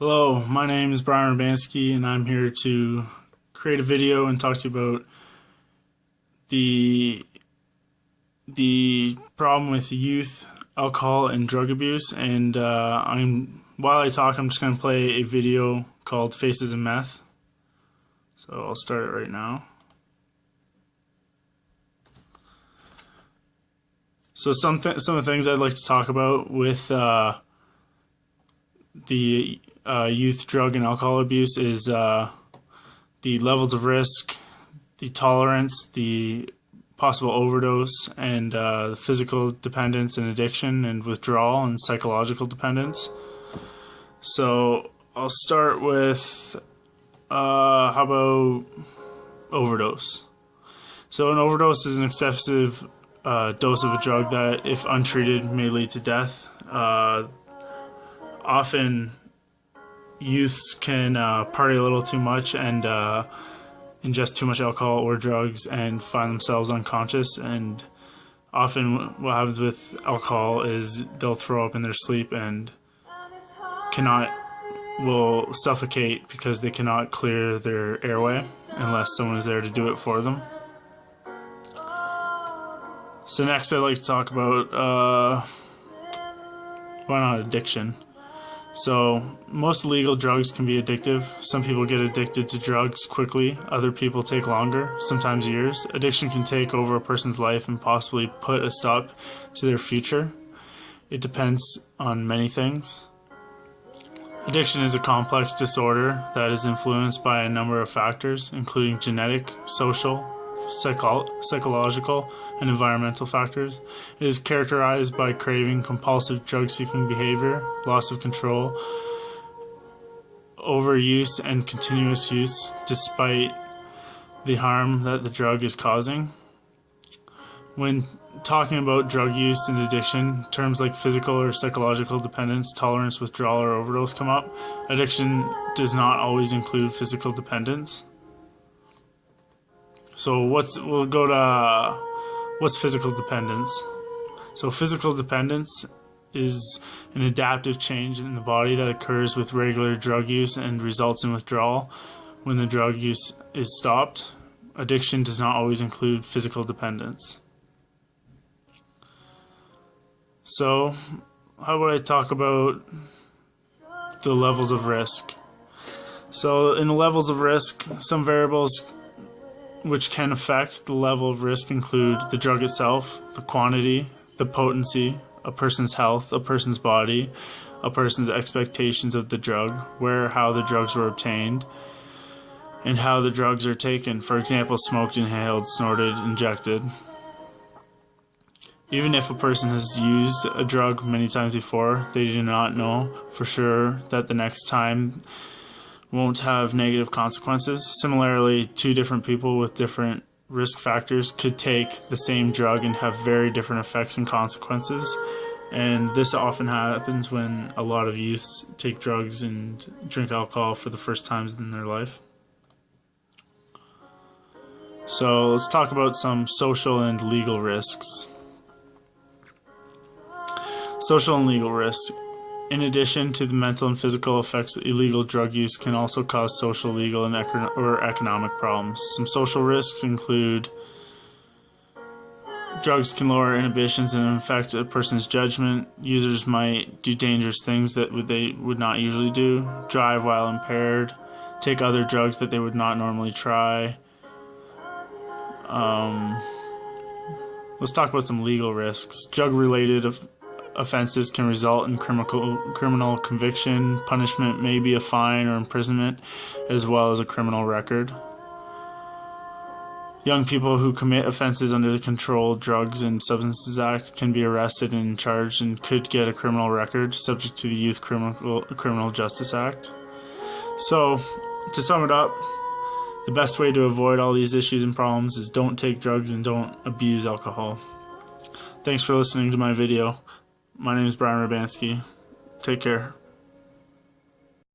Hello, my name is Brian Urbanski, and I'm here to create a video and talk to you about the problem with youth alcohol and drug abuse. And while I talk, I'm just going to play a video called "Faces of Meth." So I'll start it right now. So some of the things I'd like to talk about with the youth drug and alcohol abuse is the levels of risk, the tolerance, the possible overdose, and the physical dependence and addiction and withdrawal and psychological dependence. So I'll start with how about overdose? So an overdose is an excessive dose of a drug that, if untreated, may lead to death. Often youths can party a little too much and ingest too much alcohol or drugs and find themselves unconscious, and often what happens with alcohol is they'll throw up in their sleep and will suffocate because they cannot clear their airway unless someone is there to do it for them. So next I'd like to talk about addiction. So most illegal drugs can be addictive. Some people get addicted to drugs quickly, other people take longer, sometimes years. Addiction can take over a person's life and possibly put a stop to their future. It depends on many things. Addiction is a complex disorder that is influenced by a number of factors, including genetic, social, psychological, and environmental factors. It is characterized by craving, compulsive drug-seeking behavior, loss of control, overuse, and continuous use despite the harm that the drug is causing. When talking about drug use and addiction, terms like physical or psychological dependence, tolerance, withdrawal, or overdose come up. Addiction does not always include physical dependence. So we'll go to what's physical dependence. So physical dependence is an adaptive change in the body that occurs with regular drug use and results in withdrawal when the drug use is stopped. Addiction does not always include physical dependence. So how about I talk about the levels of risk? So in the levels of risk, some variables which can affect the level of risk include the drug itself, the quantity, the potency, a person's health, a person's body, a person's expectations of the drug, how the drugs were obtained, and how the drugs are taken. For example, smoked, inhaled, snorted, injected. Even if a person has used a drug many times before, they do not know for sure that the next time won't have negative consequences. Similarly, two different people with different risk factors could take the same drug and have very different effects and consequences. And this often happens when a lot of youths take drugs and drink alcohol for the first times in their life. So let's talk about some social and legal risks. Social and legal risks. In addition to the mental and physical effects, illegal drug use can also cause social, legal, and economic problems. Some social risks include drugs can lower inhibitions and affect a person's judgment. Users might do dangerous things that they would not usually do, drive while impaired, take other drugs that they would not normally try. Let's talk about some legal risks. Drug-related offenses can result in criminal conviction. Punishment may be a fine or imprisonment, as well as a criminal record. Young people who commit offenses under the Controlled Drugs and Substances Act can be arrested and charged and could get a criminal record, subject to the Youth Criminal Justice Act. So, to sum it up, the best way to avoid all these issues and problems is don't take drugs and don't abuse alcohol. Thanks for listening to my video. My name is Brian Urbanski. Take care.